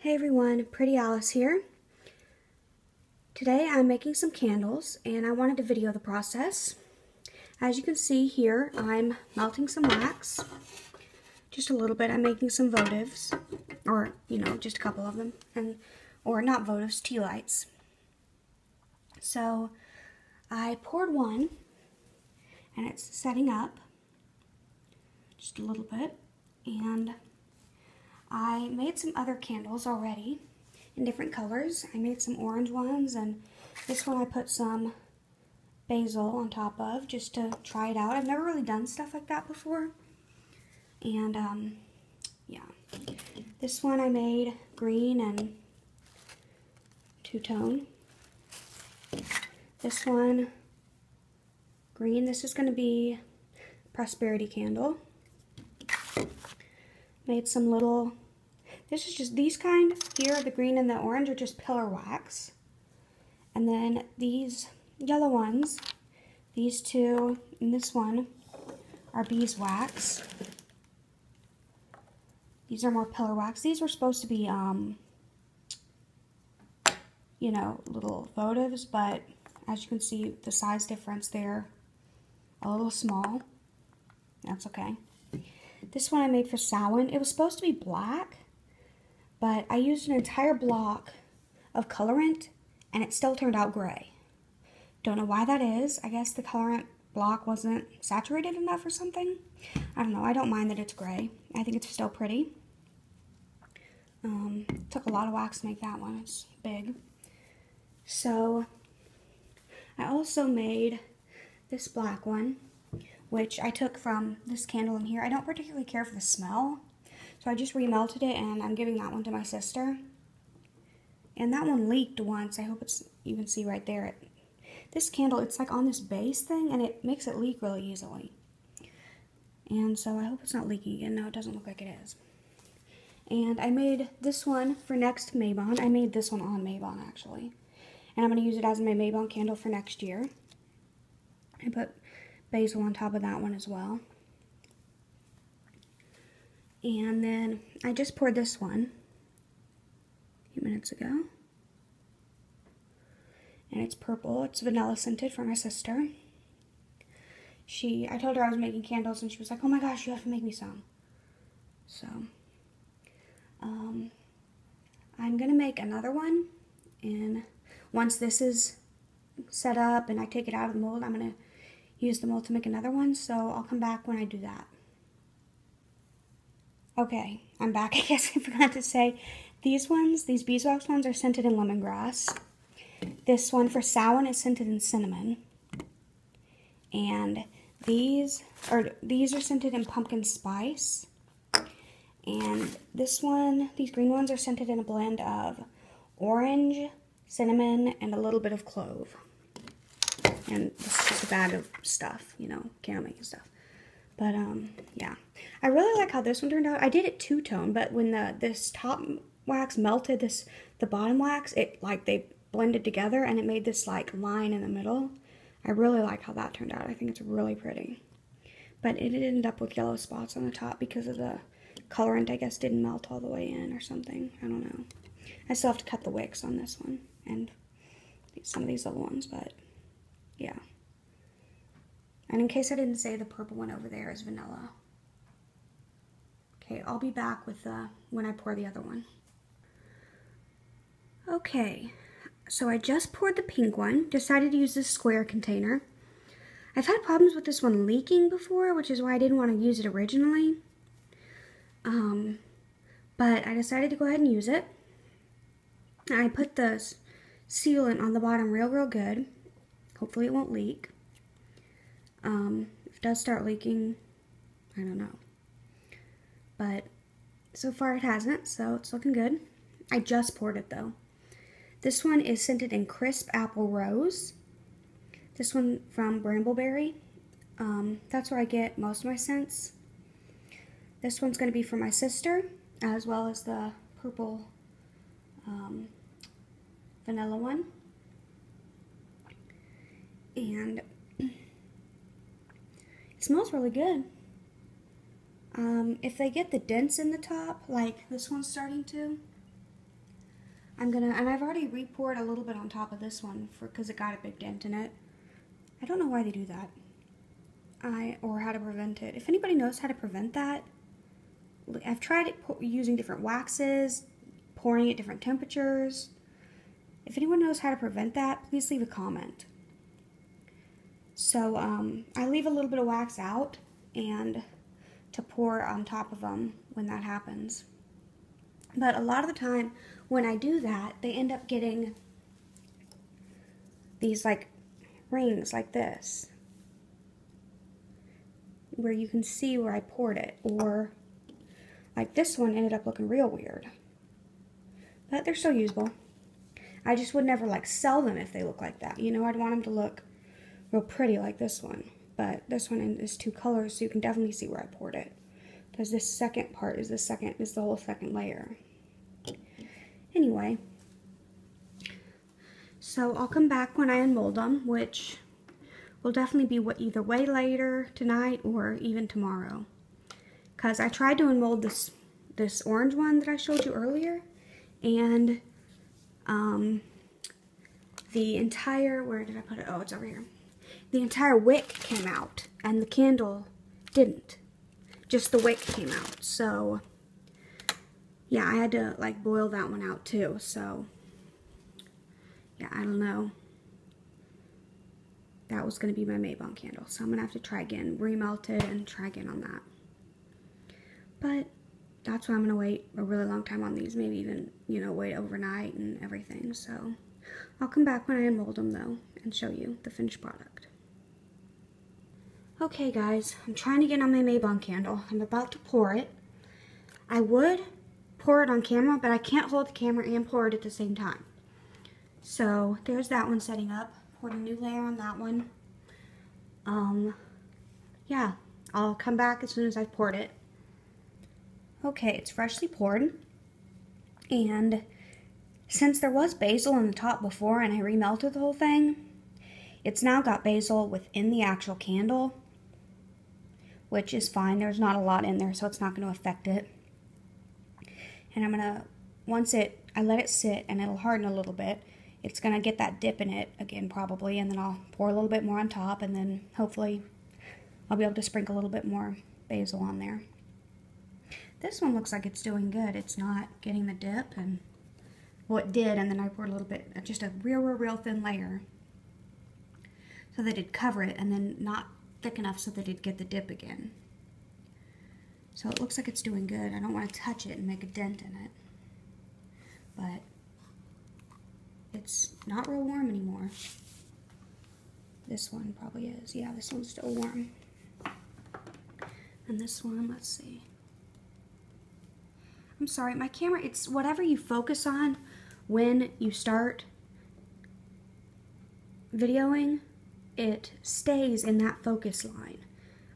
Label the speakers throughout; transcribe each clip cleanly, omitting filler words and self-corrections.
Speaker 1: Hey everyone, Pretty Alice here. Today I'm making some candles and I wanted to video the process. As you can see here, I'm melting some wax. Just a little bit. I'm making some votives, or just a couple of them, or not votives, tea lights. So I poured one and it's setting up just a little bit, and I made some other candles already in different colors. I made some orange ones, and this one I put some basil on top of just to try it out. I've never really done stuff like that before. And yeah. This one I made green and two-tone. This one, green. This is going to be prosperity candle. Made some little, this is just these kind here, the green and the orange are just pillar wax. And then these yellow ones, these two and this one are beeswax. These are more pillar wax. These were supposed to be, little votives, but as you can see, the size difference, they're a little small. That's okay. This one I made for Samhain. It was supposed to be black, but I used an entire block of colorant, and it still turned out gray. Don't know why that is. I guess the colorant block wasn't saturated enough or something. I don't know. I don't mind that it's gray. I think it's still pretty. Took a lot of wax to make that one. It's big. So I also made this black one, which I took from this candle in here. I don't particularly care for the smell, so I just remelted it, and I'm giving that one to my sister. And that one leaked once. I hope you can see right there. This candle, it's like on this base thing, and it makes it leak really easily. And so I hope it's not leaking again. No, it doesn't look like it is. And I made this one for next Maybon. I made this one on Maybon, actually. And I'm going to use it as my Maybon candle for next year. I put basil on top of that one as well. And then I just poured this one a few minutes ago. And it's purple. It's vanilla scented for my sister. I told her I was making candles, and she was like, oh my gosh, you have to make me some. So, I'm going to make another one. And once this is set up and I take it out of the mold, I'm going to use the mold to make another one. So I'll come back when I do that. Okay, I'm back. I guess I forgot to say, these beeswax ones are scented in lemongrass. This one for Samhain is scented in cinnamon. And these are scented in pumpkin spice. And these green ones are scented in a blend of orange, cinnamon, and a little bit of clove. And this is just a bag of stuff, candle making stuff. But, yeah. I really like how this one turned out. I did it two-tone, but when this top wax melted, the bottom wax, they blended together, and it made this, line in the middle. I really like how that turned out. I think it's really pretty. But it ended up with yellow spots on the top because of the colorant, I guess, didn't melt all the way in or something. I don't know. I still have to cut the wicks on this one and some of these little ones, but yeah. And in case I didn't say, the purple one over there is vanilla. Okay, I'll be back with when I pour the other one. Okay, so I just poured the pink one. Decided to use this square container. I've had problems with this one leaking before, which is why I didn't want to use it originally. But I decided to go ahead and use it. I put the sealant on the bottom real good. Hopefully it won't leak. If it does start leaking, I don't know. But so far it hasn't, so it's looking good. I just poured it though. This one is scented in crisp apple rose. This one from Brambleberry. That's where I get most of my scents. This one's going to be for my sister, as well as the purple vanilla one. And it smells really good. If they get the dents in the top, like this one's starting to, and I've already re-poured a little bit on top of this one because it got a big dent in it. I don't know why they do that. Or how to prevent it. If anybody knows how to prevent that, I've tried it using different waxes, pouring at different temperatures. If anyone knows how to prevent that, please leave a comment. So I leave a little bit of wax out and to pour on top of them when that happens. But a lot of the time when I do that, they end up getting these like rings like this, where you can see where I poured it, or like this one ended up looking real weird. But they're still usable. I just would never like sell them if they look like that. You know, I'd want them to look real pretty like this one. But this one is 2 colors, so you can definitely see where I poured it. Because this second part is the whole second layer. Anyway, so I'll come back when I unmold them, which will definitely be either way later tonight or even tomorrow. Because I tried to unmold this orange one that I showed you earlier, and the entire, where did I put it? Oh, it's over here. The entire wick came out, and the candle didn't. Just the wick came out. So yeah, I had to like boil that one out too. So yeah, I don't know. That was going to be my Maybon candle, so I'm going to have to try again, remelt it and try again on that. But that's why I'm going to wait a really long time on these, maybe even, you know, wait overnight and everything. So I'll come back when I unmold them though and show you the finished product. Okay guys, I'm trying to get on my Maybon candle. I'm about to pour it. I would pour it on camera, but I can't hold the camera and pour it at the same time. So there's that one setting up. Poured a new layer on that one. Yeah, I'll come back as soon as I've poured it. Okay, it's freshly poured. And since there was basil on the top before and I remelted the whole thing, it's now got basil within the actual candle, which is fine. There's not a lot in there, so it's not going to affect it. And I'm going to, I let it sit and it'll harden a little bit. It's going to get that dip in it again probably, and then I'll pour a little bit more on top, and then hopefully I'll be able to sprinkle a little bit more basil on there. This one looks like it's doing good. It's not getting the dip, and well, it did, and then I poured a little bit, just a real thin layer so that it'd cover it, and then not thick enough so that it'd get the dip again. So it looks like it's doing good. I don't want to touch it and make a dent in it, but it's not real warm anymore. This one probably is. Yeah, this one's still warm. And this one, let's see. I'm sorry, my camera, it's whatever you focus on when you start videoing, it stays in that focus line.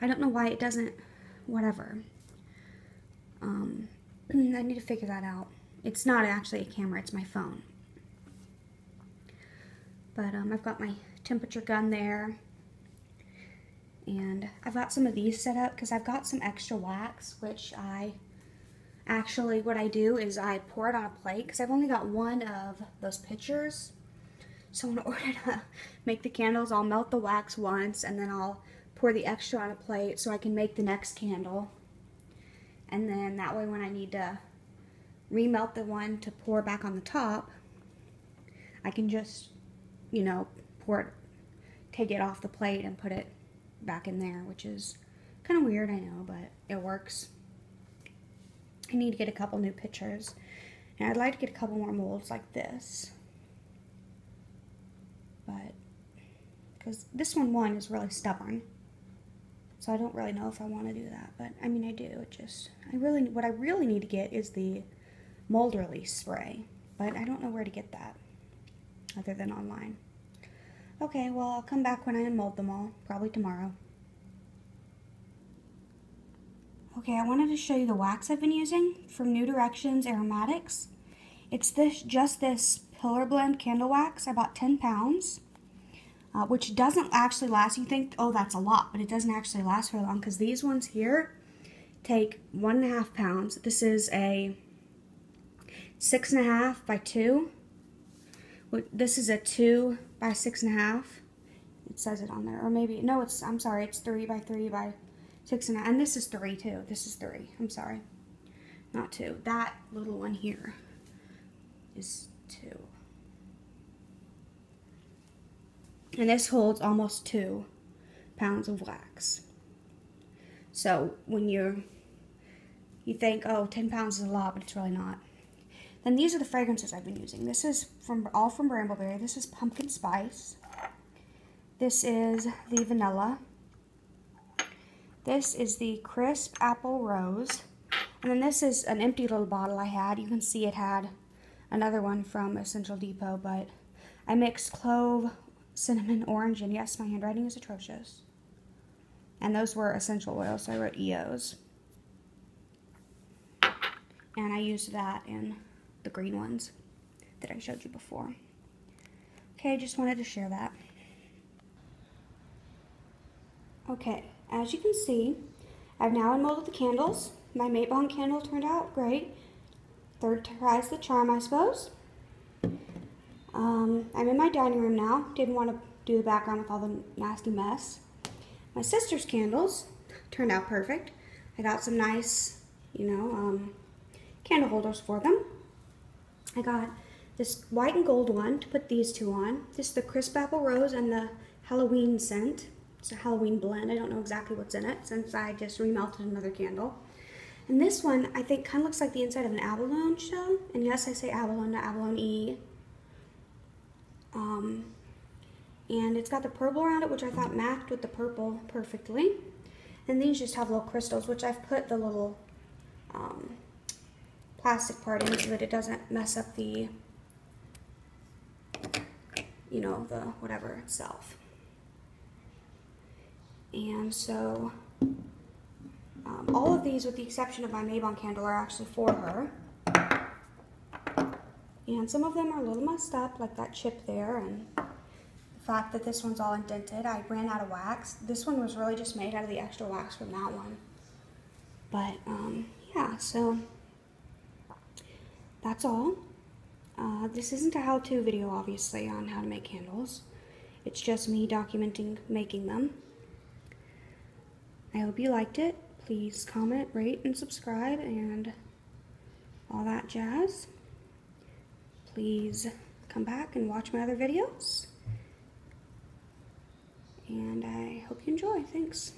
Speaker 1: I don't know why it doesn't, whatever. I need to figure that out. It's not actually a camera, it's my phone. But I've got my temperature gun there, and I've got some of these set up because I've got some extra wax, which what I do is I pour it on a plate because I've only got one of those pitchers. So in order to make the candles, I'll melt the wax once, and then I'll pour the extra on a plate so I can make the next candle. And then that way when I need to remelt the one to pour back on the top, I can just, you know, take it off the plate and put it back in there, which is kind of weird, I know, but it works. I need to get a couple new pitchers, and I'd like to get a couple more molds like this, but because this one is really stubborn, so I don't really know if I want to do that, but I mean I do. What I really need to get is the mold release spray, but I don't know where to get that other than online. Okay, well, I'll come back when I unmold them all, probably tomorrow. Okay, I wanted to show you the wax I've been using from New Directions Aromatics. It's just this Pillar Blend candle wax. I bought 10 pounds, which doesn't actually last. You think, oh, that's a lot, but it doesn't actually last very long because these ones here take 1.5 pounds. It's 6.5 by 2. This is a 2 by 6.5. It says it on there. Or maybe, no, I'm sorry, it's 3 by 3 by 6.5. And this is 3 too. This is 3. I'm sorry. Not 2. That little one here is 2. And this holds almost 2 pounds of wax. So when you think, oh, 10 pounds is a lot, but it's really not. Then these are the fragrances I've been using. This is all from Brambleberry. This is pumpkin spice. This is the vanilla. This is the crisp apple rose. And then this is an empty little bottle I had. You can see it had another one from Essential Depot, but I mixed clove, cinnamon, orange, and yes, my handwriting is atrocious. And those were essential oils, so I wrote EOs. And I used that in the green ones that I showed you before. Okay, just wanted to share that. Okay, as you can see, I've now unmolded the candles. My Maybon candle turned out great. Third tries the charm, I suppose. I'm in my dining room now. Didn't want to do the background with all the nasty mess. My sister's candles turned out perfect. I got some nice, candle holders for them. I got this white and gold one to put these two on. This is the crisp apple rose and the Halloween scent. It's a Halloween blend. I don't know exactly what's in it since I just remelted another candle. And this one, I think, kind of looks like the inside of an abalone shell. And yes, I say abalone, not abalone-y. And it's got the purple around it, which I thought matched with the purple perfectly. And these just have little crystals, which I've put the little plastic part in so that it doesn't mess up the, the whatever itself. And so all of these, with the exception of my Maybon candle, are actually for her. And some of them are a little messed up, like that chip there, and the fact that this one's all indented. I ran out of wax. This one was really just made out of the extra wax from that one. But, yeah, so that's all. This isn't a how-to video, obviously, on how to make candles. It's just me documenting making them. I hope you liked it. Please comment, rate, and subscribe, and all that jazz. Please come back and watch my other videos. And I hope you enjoy. Thanks.